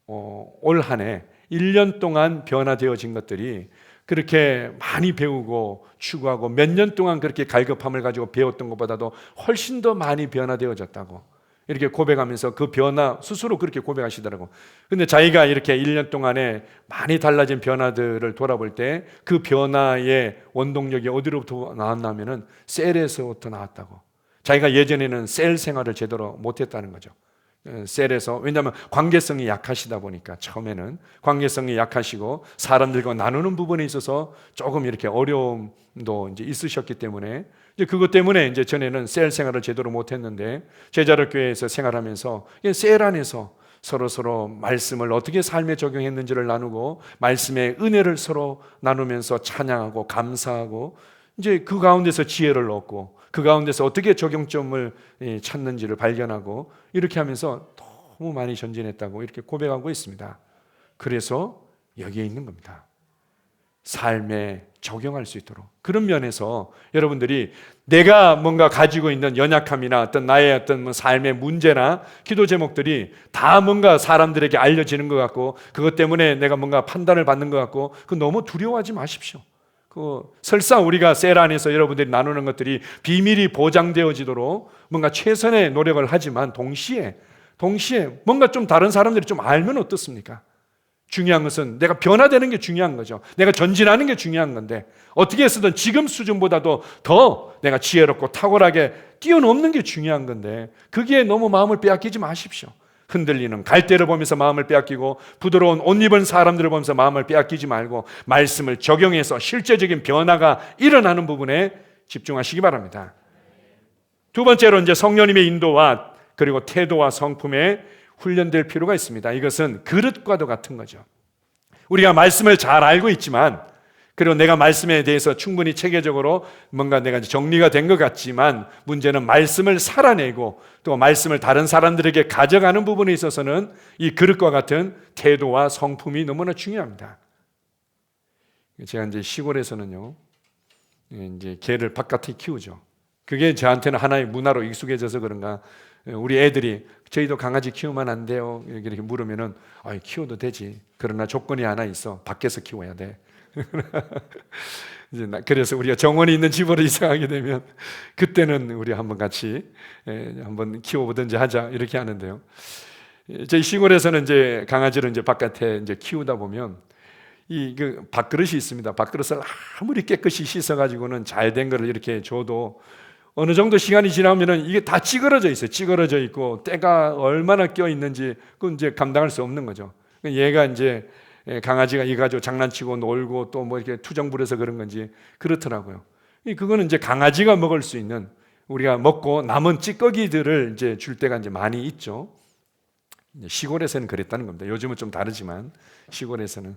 올 한 해 1년 동안 변화되어진 것들이 그렇게 많이 배우고 추구하고 몇 년 동안 그렇게 갈급함을 가지고 배웠던 것보다도 훨씬 더 많이 변화되어졌다고 이렇게 고백하면서 그 변화 스스로 그렇게 고백하시더라고. 근데 자기가 이렇게 1년 동안에 많이 달라진 변화들을 돌아볼 때 그 변화의 원동력이 어디로부터 나왔냐면은 셀에서부터 나왔다고. 자기가 예전에는 셀 생활을 제대로 못했다는 거죠. 셀에서 왜냐하면 관계성이 약하시다 보니까 처음에는 관계성이 약하시고 사람들과 나누는 부분에 있어서 조금 이렇게 어려움도 이제 있으셨기 때문에 이제 그것 때문에 이제 전에는 셀 생활을 제대로 못했는데 제자력 교회에서 생활하면서 셀 안에서 서로 말씀을 어떻게 삶에 적용했는지를 나누고 말씀의 은혜를 서로 나누면서 찬양하고 감사하고 이제 그 가운데서 지혜를 얻고 그 가운데서 어떻게 적용점을 찾는지를 발견하고 이렇게 하면서 너무 많이 전진했다고 이렇게 고백하고 있습니다. 그래서 여기에 있는 겁니다. 삶에 적용할 수 있도록. 그런 면에서 여러분들이 내가 뭔가 가지고 있는 연약함이나 어떤 나의 어떤 삶의 문제나 기도 제목들이 다 뭔가 사람들에게 알려지는 것 같고 그것 때문에 내가 뭔가 판단을 받는 것 같고 그 너무 두려워하지 마십시오. 설사 우리가 셀 안에서 여러분들이 나누는 것들이 비밀이 보장되어지도록 뭔가 최선의 노력을 하지만 동시에 뭔가 좀 다른 사람들이 좀 알면 어떻습니까? 중요한 것은 내가 변화되는 게 중요한 거죠. 내가 전진하는 게 중요한 건데 어떻게 해서든 지금 수준보다도 더 내가 지혜롭고 탁월하게 뛰어넘는 게 중요한 건데 거기에 너무 마음을 빼앗기지 마십시오. 흔들리는 갈대를 보면서 마음을 빼앗기고 부드러운 옷 입은 사람들을 보면서 마음을 빼앗기지 말고 말씀을 적용해서 실제적인 변화가 일어나는 부분에 집중하시기 바랍니다. 두 번째로 이제 성령님의 인도와 그리고 태도와 성품에 훈련될 필요가 있습니다. 이것은 그릇과도 같은 거죠. 우리가 말씀을 잘 알고 있지만, 그리고 내가 말씀에 대해서 충분히 체계적으로 뭔가 내가 정리가 된 것 같지만, 문제는 말씀을 살아내고 또 말씀을 다른 사람들에게 가져가는 부분에 있어서는 이 그릇과 같은 태도와 성품이 너무나 중요합니다. 제가 이제 시골에서는요, 이제 개를 바깥에 키우죠. 그게 저한테는 하나의 문화로 익숙해져서 그런가, 우리 애들이 저희도 강아지 키우면 안 돼요 이렇게 물으면은 키워도 되지. 그러나 조건이 하나 있어. 밖에서 키워야 돼. 그래서 우리가 정원이 있는 집으로 이사하게 되면 그때는 우리 한번 같이 한번 키워보든지 하자 이렇게 하는데요. 저희 시골에서는 이제 강아지를 이제 바깥에 이제 키우다 보면 그 밥그릇이 있습니다. 밥그릇을 아무리 깨끗이 씻어가지고는 잘 된 거를 이렇게 줘도 어느 정도 시간이 지나면은 이게 다 찌그러져 있어요. 찌그러져 있고 때가 얼마나 껴 있는지 그건 이제 감당할 수 없는 거죠. 얘가 이제 강아지가 이 가지고 장난치고 놀고 또 뭐 이렇게 투정 부려서 그런 건지 그렇더라고요. 그거는 이제 강아지가 먹을 수 있는, 우리가 먹고 남은 찌꺼기들을 이제 줄 때가 이제 많이 있죠. 시골에서는 그랬다는 겁니다. 요즘은 좀 다르지만 시골에서는.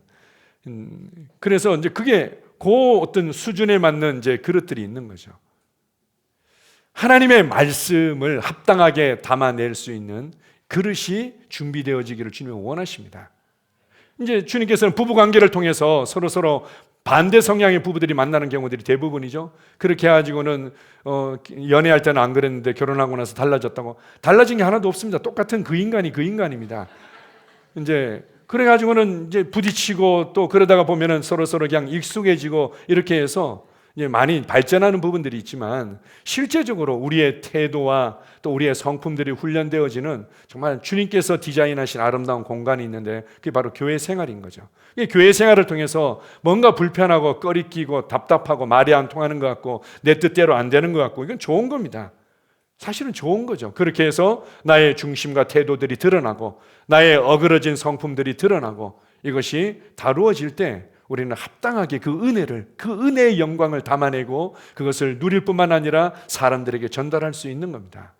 그래서 이제 그게 그 어떤 수준에 맞는 이제 그릇들이 있는 거죠. 하나님의 말씀을 합당하게 담아낼 수 있는 그릇이 준비되어지기를 주님은 원하십니다. 이제 주님께서는 부부 관계를 통해서 서로 반대 성향의 부부들이 만나는 경우들이 대부분이죠. 그렇게 해가지고는 연애할 때는 안 그랬는데 결혼하고 나서 달라졌다고. 달라진 게 하나도 없습니다. 똑같은 그 인간이 그 인간입니다. 이제 그래가지고는 이제 부딪히고 또 그러다가 보면은 서로 그냥 익숙해지고 이렇게 해서 이제 많이 발전하는 부분들이 있지만, 실제적으로 우리의 태도와 또 우리의 성품들이 훈련되어지는 정말 주님께서 디자인하신 아름다운 공간이 있는데, 그게 바로 교회 생활인 거죠. 교회 생활을 통해서 뭔가 불편하고 꺼리끼고 답답하고 말이 안 통하는 것 같고 내 뜻대로 안 되는 것 같고, 이건 좋은 겁니다. 사실은 좋은 거죠. 그렇게 해서 나의 중심과 태도들이 드러나고 나의 어그러진 성품들이 드러나고, 이것이 다루어질 때 우리는 합당하게 그 은혜의 영광을 담아내고 그것을 누릴 뿐만 아니라 사람들에게 전달할 수 있는 겁니다.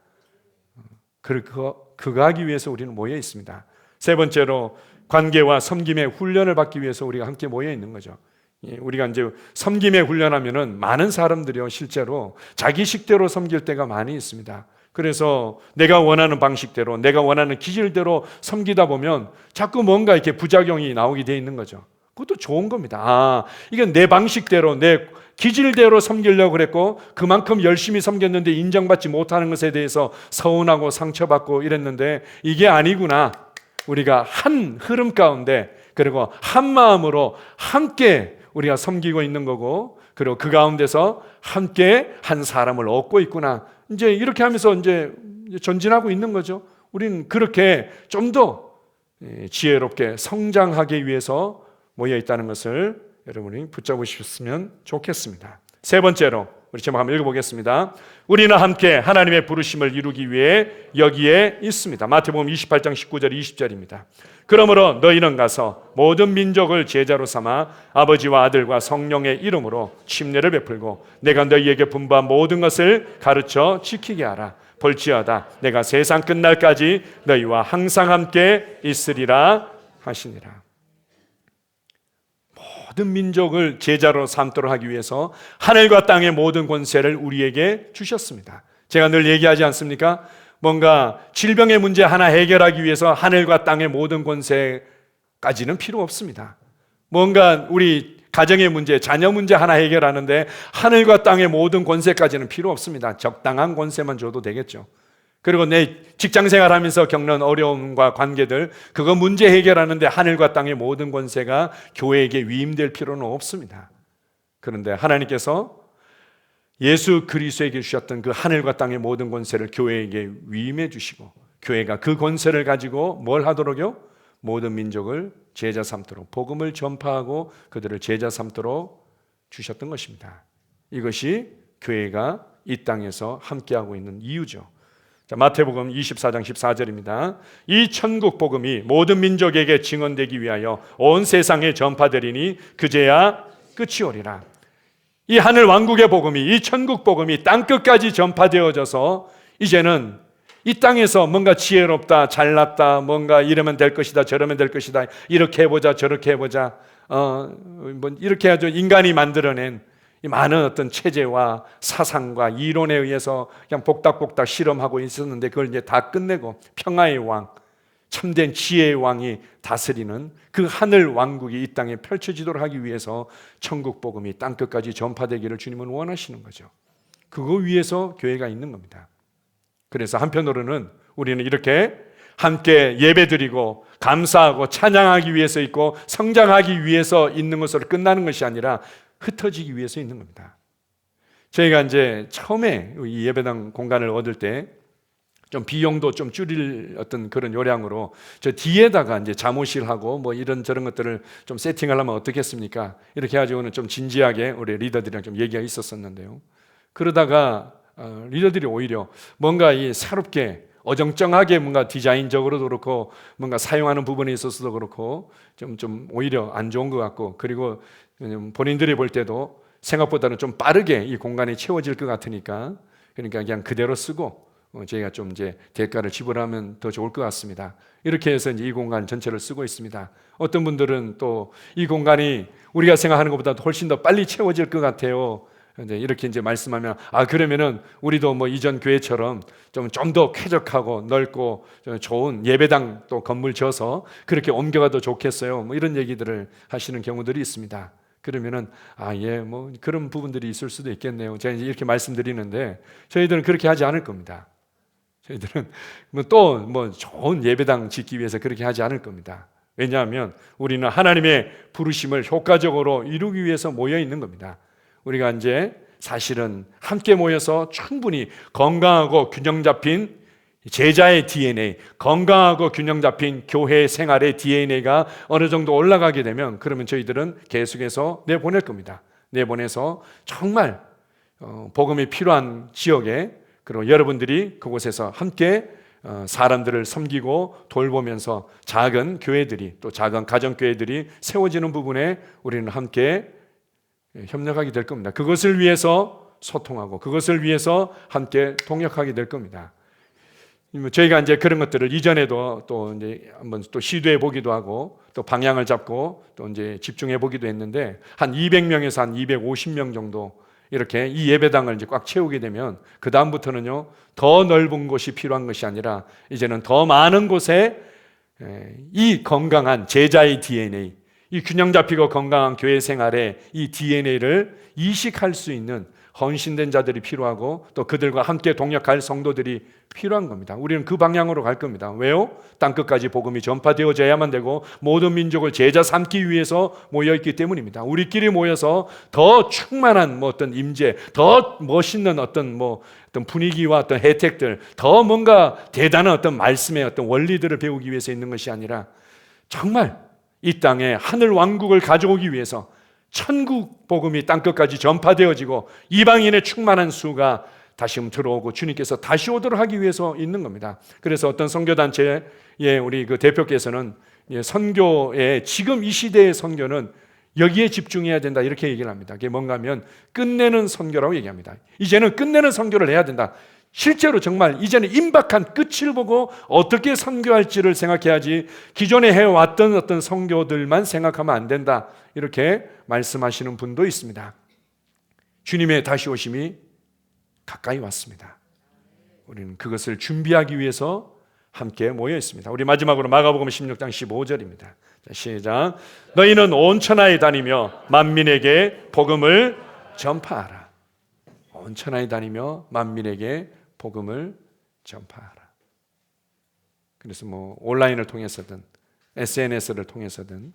그거 하기 위해서 우리는 모여 있습니다. 세 번째로, 관계와 섬김의 훈련을 받기 위해서 우리가 함께 모여 있는 거죠. 우리가 이제 섬김의 훈련하면은 많은 사람들이요, 실제로 자기 식대로 섬길 때가 많이 있습니다. 그래서 내가 원하는 방식대로, 내가 원하는 기질대로 섬기다 보면 자꾸 뭔가 이렇게 부작용이 나오게 돼 있는 거죠. 그것도 좋은 겁니다. 이건 내 방식대로, 내 기질대로 섬기려고 그랬고 그만큼 열심히 섬겼는데 인정받지 못하는 것에 대해서 서운하고 상처받고 이랬는데 이게 아니구나. 우리가 한 흐름 가운데, 그리고 한 마음으로 함께 우리가 섬기고 있는 거고, 그리고 그 가운데서 함께 한 사람을 얻고 있구나. 이제 이렇게 하면서 이제 전진하고 있는 거죠. 우리는 그렇게 좀 더 지혜롭게 성장하기 위해서 모여 있다는 것을 여러분이 붙잡으셨으면 좋겠습니다. 세 번째로, 우리 제목 한번 읽어보겠습니다. 우리는 함께 하나님의 부르심을 이루기 위해 여기에 있습니다. 마태복음 28장 19절 20절입니다. 그러므로 너희는 가서 모든 민족을 제자로 삼아 아버지와 아들과 성령의 이름으로 침례를 베풀고 내가 너희에게 분부한 모든 것을 가르쳐 지키게 하라. 볼지어다 내가 세상 끝날까지 너희와 항상 함께 있으리라 하시니라. 모든 민족을 제자로 삼도록 하기 위해서 하늘과 땅의 모든 권세를 우리에게 주셨습니다. 제가 늘 얘기하지 않습니까? 뭔가 질병의 문제 하나 해결하기 위해서 하늘과 땅의 모든 권세까지는 필요 없습니다. 뭔가 우리 가정의 문제, 자녀 문제 하나 해결하는데 하늘과 땅의 모든 권세까지는 필요 없습니다. 적당한 권세만 줘도 되겠죠. 그리고 내 직장생활 하면서 겪는 어려움과 관계들, 그거 문제 해결하는데 하늘과 땅의 모든 권세가 교회에게 위임될 필요는 없습니다. 그런데 하나님께서 예수 그리스도에게 주셨던 그 하늘과 땅의 모든 권세를 교회에게 위임해 주시고, 교회가 그 권세를 가지고 뭘 하도록요? 모든 민족을 제자 삼도록, 복음을 전파하고 그들을 제자 삼도록 주셨던 것입니다. 이것이 교회가 이 땅에서 함께하고 있는 이유죠. 자, 마태복음 24장 14절입니다. 이 천국 복음이 모든 민족에게 증언되기 위하여 온 세상에 전파되리니 그제야 끝이 오리라. 이 하늘 왕국의 복음이, 이 천국 복음이 땅끝까지 전파되어져서 이제는 이 땅에서 뭔가 지혜롭다, 잘났다, 뭔가 이러면 될 것이다, 저러면 될 것이다, 이렇게 해보자, 저렇게 해보자, 뭐 이렇게 아주 인간이 만들어낸 이 많은 어떤 체제와 사상과 이론에 의해서 그냥 복닥복닥 실험하고 있었는데 그걸 이제 다 끝내고 평화의 왕, 참된 지혜의 왕이 다스리는 그 하늘 왕국이 이 땅에 펼쳐지도록 하기 위해서 천국 복음이 땅끝까지 전파되기를 주님은 원하시는 거죠. 그거 위해서 교회가 있는 겁니다. 그래서 한편으로는 우리는 이렇게 함께 예배드리고 감사하고 찬양하기 위해서 있고 성장하기 위해서 있는 것으로 끝나는 것이 아니라 흩어지기 위해서 있는 겁니다. 저희가 이제 처음에 이 예배당 공간을 얻을 때 좀 비용도 좀 줄일 어떤 그런 요량으로 저 뒤에다가 이제 잠옷실하고 뭐 이런 저런 것들을 좀 세팅하려면 어떻겠습니까? 이렇게 해가지고는 좀 진지하게 우리 리더들이랑 좀 얘기가 있었었는데요. 그러다가 리더들이 오히려 뭔가 이 새롭게 어정쩡하게 뭔가 디자인적으로도 그렇고 뭔가 사용하는 부분에 있어서도 그렇고 좀 오히려 안 좋은 것 같고, 그리고 본인들이 볼 때도 생각보다는 좀 빠르게 이 공간이 채워질 것 같으니까 그러니까 그냥 그대로 쓰고 저희가 좀 이제 대가를 지불하면 더 좋을 것 같습니다. 이렇게 해서 이제 이 공간 전체를 쓰고 있습니다. 어떤 분들은 또 이 공간이 우리가 생각하는 것보다 훨씬 더 빨리 채워질 것 같아요. 이렇게 이제 말씀하면 그러면은 우리도 뭐 이전 교회처럼 좀 더 쾌적하고 넓고 좋은 예배당 또 건물 지어서 그렇게 옮겨가도 좋겠어요. 뭐 이런 얘기들을 하시는 경우들이 있습니다. 그러면은 뭐 그런 부분들이 있을 수도 있겠네요. 제가 이제 이렇게 말씀드리는데 저희들은 그렇게 하지 않을 겁니다. 저희들은 또 좋은 예배당 짓기 위해서 그렇게 하지 않을 겁니다. 왜냐하면 우리는 하나님의 부르심을 효과적으로 이루기 위해서 모여 있는 겁니다. 우리가 이제 사실은 함께 모여서 충분히 건강하고 균형 잡힌 제자의 DNA, 건강하고 균형 잡힌 교회 생활의 DNA가 어느 정도 올라가게 되면 그러면 저희들은 계속해서 내보낼 겁니다. 내보내서 정말 복음이 필요한 지역에, 그리고 여러분들이 그곳에서 함께 사람들을 섬기고 돌보면서 작은 교회들이, 또 작은 가정교회들이 세워지는 부분에 우리는 함께 협력하게 될 겁니다. 그것을 위해서 소통하고 그것을 위해서 함께 동역하게 될 겁니다. 저희가 이제 그런 것들을 이전에도 또 이제 한번 또 시도해 보기도 하고 또 방향을 잡고 또 이제 집중해 보기도 했는데 한 200명에서 한 250명 정도 이렇게 이 예배당을 이제 꽉 채우게 되면 그 다음부터는요 더 넓은 곳이 필요한 것이 아니라 이제는 더 많은 곳에 이 건강한 제자의 DNA, 이 균형 잡히고 건강한 교회 생활의 이 DNA를 이식할 수 있는 헌신된 자들이 필요하고 또 그들과 함께 동역할 성도들이 필요한 겁니다. 우리는 그 방향으로 갈 겁니다. 왜요? 땅끝까지 복음이 전파되어져야만 되고 모든 민족을 제자 삼기 위해서 모여있기 때문입니다. 우리끼리 모여서 더 충만한 어떤 임재, 더 멋있는 어떤 분위기와 어떤 혜택들, 더 뭔가 대단한 어떤 말씀의 어떤 원리들을 배우기 위해서 있는 것이 아니라 정말 이 땅에 하늘 왕국을 가져오기 위해서 천국 복음이 땅끝까지 전파되어지고 이방인의 충만한 수가 다시 들어오고 주님께서 다시 오도록 하기 위해서 있는 겁니다. 그래서 어떤 선교단체의 우리 그 대표께서는 선교의 지금 이 시대의 선교는 여기에 집중해야 된다 이렇게 얘기를 합니다. 그게 뭔가 하면 끝내는 선교라고 얘기합니다. 이제는 끝내는 선교를 해야 된다. 실제로 정말 이제는 임박한 끝을 보고 어떻게 선교할지를 생각해야지 기존에 해왔던 어떤 선교들만 생각하면 안 된다 이렇게 말씀하시는 분도 있습니다. 주님의 다시 오심이 가까이 왔습니다. 우리는 그것을 준비하기 위해서 함께 모여 있습니다. 우리 마지막으로 마가복음 16장 15절입니다. 자, 시작. 너희는 온 천하에 다니며 만민에게 복음을 전파하라. 온 천하에 다니며 만민에게 복음을 전파하라. 그래서 온라인을 통해서든 SNS를 통해서든,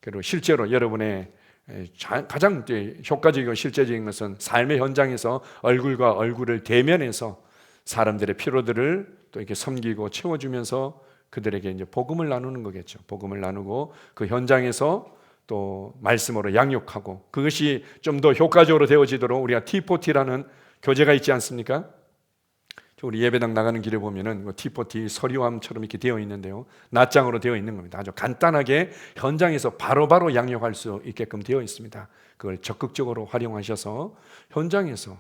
그리고 실제로 여러분의 가장 효과적이고 실제적인 것은 삶의 현장에서 얼굴과 얼굴을 대면해서 사람들의 필요들을 또 이렇게 섬기고 채워주면서 그들에게 이제 복음을 나누는 거겠죠. 복음을 나누고 그 현장에서 또 말씀으로 양육하고, 그것이 좀 더 효과적으로 되어지도록 우리가 T4T라는 교재가 있지 않습니까? 우리 예배당 나가는 길에 보면은 T40 서류함처럼 이렇게 되어 있는데요, 낱장으로 되어 있는 겁니다. 아주 간단하게 현장에서 바로바로 양육할 수 있게끔 되어 있습니다. 그걸 적극적으로 활용하셔서 현장에서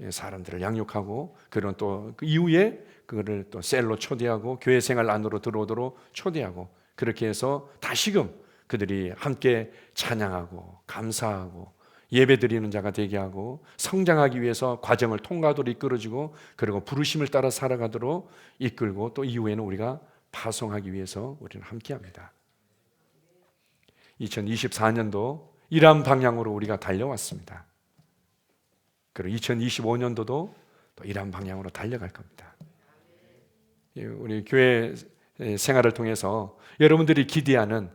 사람들을 양육하고, 그런 또 그 이후에 그거를 또 셀로 초대하고 교회 생활 안으로 들어오도록 초대하고, 그렇게 해서 다시금 그들이 함께 찬양하고 감사하고 예배드리는 자가 되게 하고, 성장하기 위해서 과정을 통과하도록 이끌어주고, 그리고 부르심을 따라 살아가도록 이끌고, 또 이후에는 우리가 파송하기 위해서 우리는 함께합니다. 2024년도 이러한 방향으로 우리가 달려왔습니다. 그리고 2025년도도 또 이러한 방향으로 달려갈 겁니다. 우리 교회 생활을 통해서 여러분들이 기대하는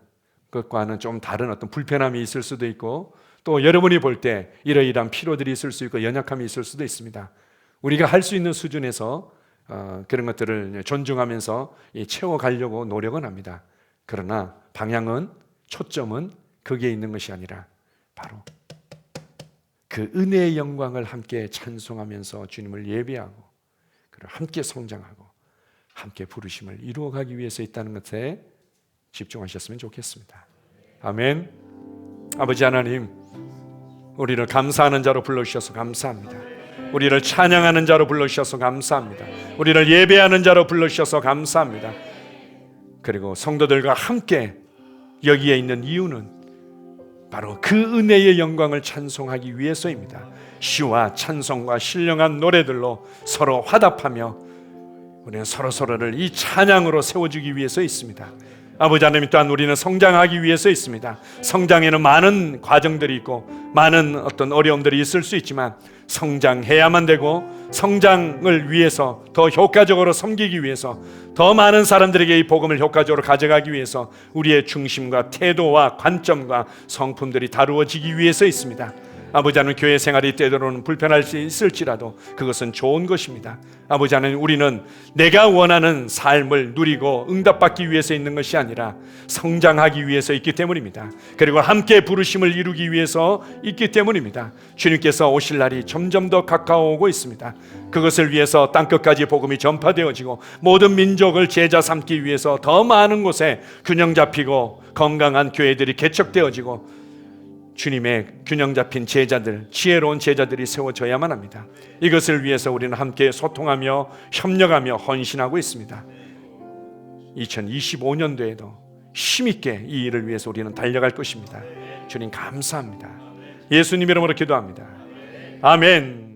것과는 좀 다른 어떤 불편함이 있을 수도 있고, 또 여러분이 볼 때 이러이러한 피로들이 있을 수 있고 연약함이 있을 수도 있습니다. 우리가 할 수 있는 수준에서 그런 것들을 존중하면서 채워가려고 노력은 합니다. 그러나 방향은, 초점은 거기에 있는 것이 아니라 바로 그 은혜의 영광을 함께 찬송하면서 주님을 예배하고, 그리고 함께 성장하고 함께 부르심을 이루어가기 위해서 있다는 것에 집중하셨으면 좋겠습니다. 아멘. 아버지 하나님, 우리를 감사하는 자로 불러주셔서 감사합니다. 우리를 찬양하는 자로 불러주셔서 감사합니다. 우리를 예배하는 자로 불러주셔서 감사합니다. 그리고 성도들과 함께 여기에 있는 이유는 바로 그 은혜의 영광을 찬송하기 위해서입니다. 시와 찬송과 신령한 노래들로 서로 화답하며 우리는 서로서로를 이 찬양으로 세워주기 위해서 있습니다. 아버지 하나님, 또한 우리는 성장하기 위해서 있습니다. 성장에는 많은 과정들이 있고 많은 어떤 어려움들이 있을 수 있지만, 성장해야만 되고, 성장을 위해서 더 효과적으로 섬기기 위해서, 더 많은 사람들에게 이 복음을 효과적으로 가져가기 위해서 우리의 중심과 태도와 관점과 성품들이 다루어지기 위해서 있습니다. 아버지 하나님, 교회 생활이 때로는 불편할 수 있을지라도 그것은 좋은 것입니다. 아버지 하나님, 우리는 내가 원하는 삶을 누리고 응답받기 위해서 있는 것이 아니라 성장하기 위해서 있기 때문입니다. 그리고 함께 부르심을 이루기 위해서 있기 때문입니다. 주님께서 오실 날이 점점 더 가까워오고 있습니다. 그것을 위해서 땅끝까지 복음이 전파되어지고 모든 민족을 제자 삼기 위해서 더 많은 곳에 균형 잡히고 건강한 교회들이 개척되어지고, 주님의 균형 잡힌 제자들, 지혜로운 제자들이 세워져야만 합니다. 이것을 위해서 우리는 함께 소통하며 협력하며 헌신하고 있습니다. 2025년도에도 힘있게 이 일을 위해서 우리는 달려갈 것입니다. 주님 감사합니다. 예수님 이름으로 기도합니다. 아멘.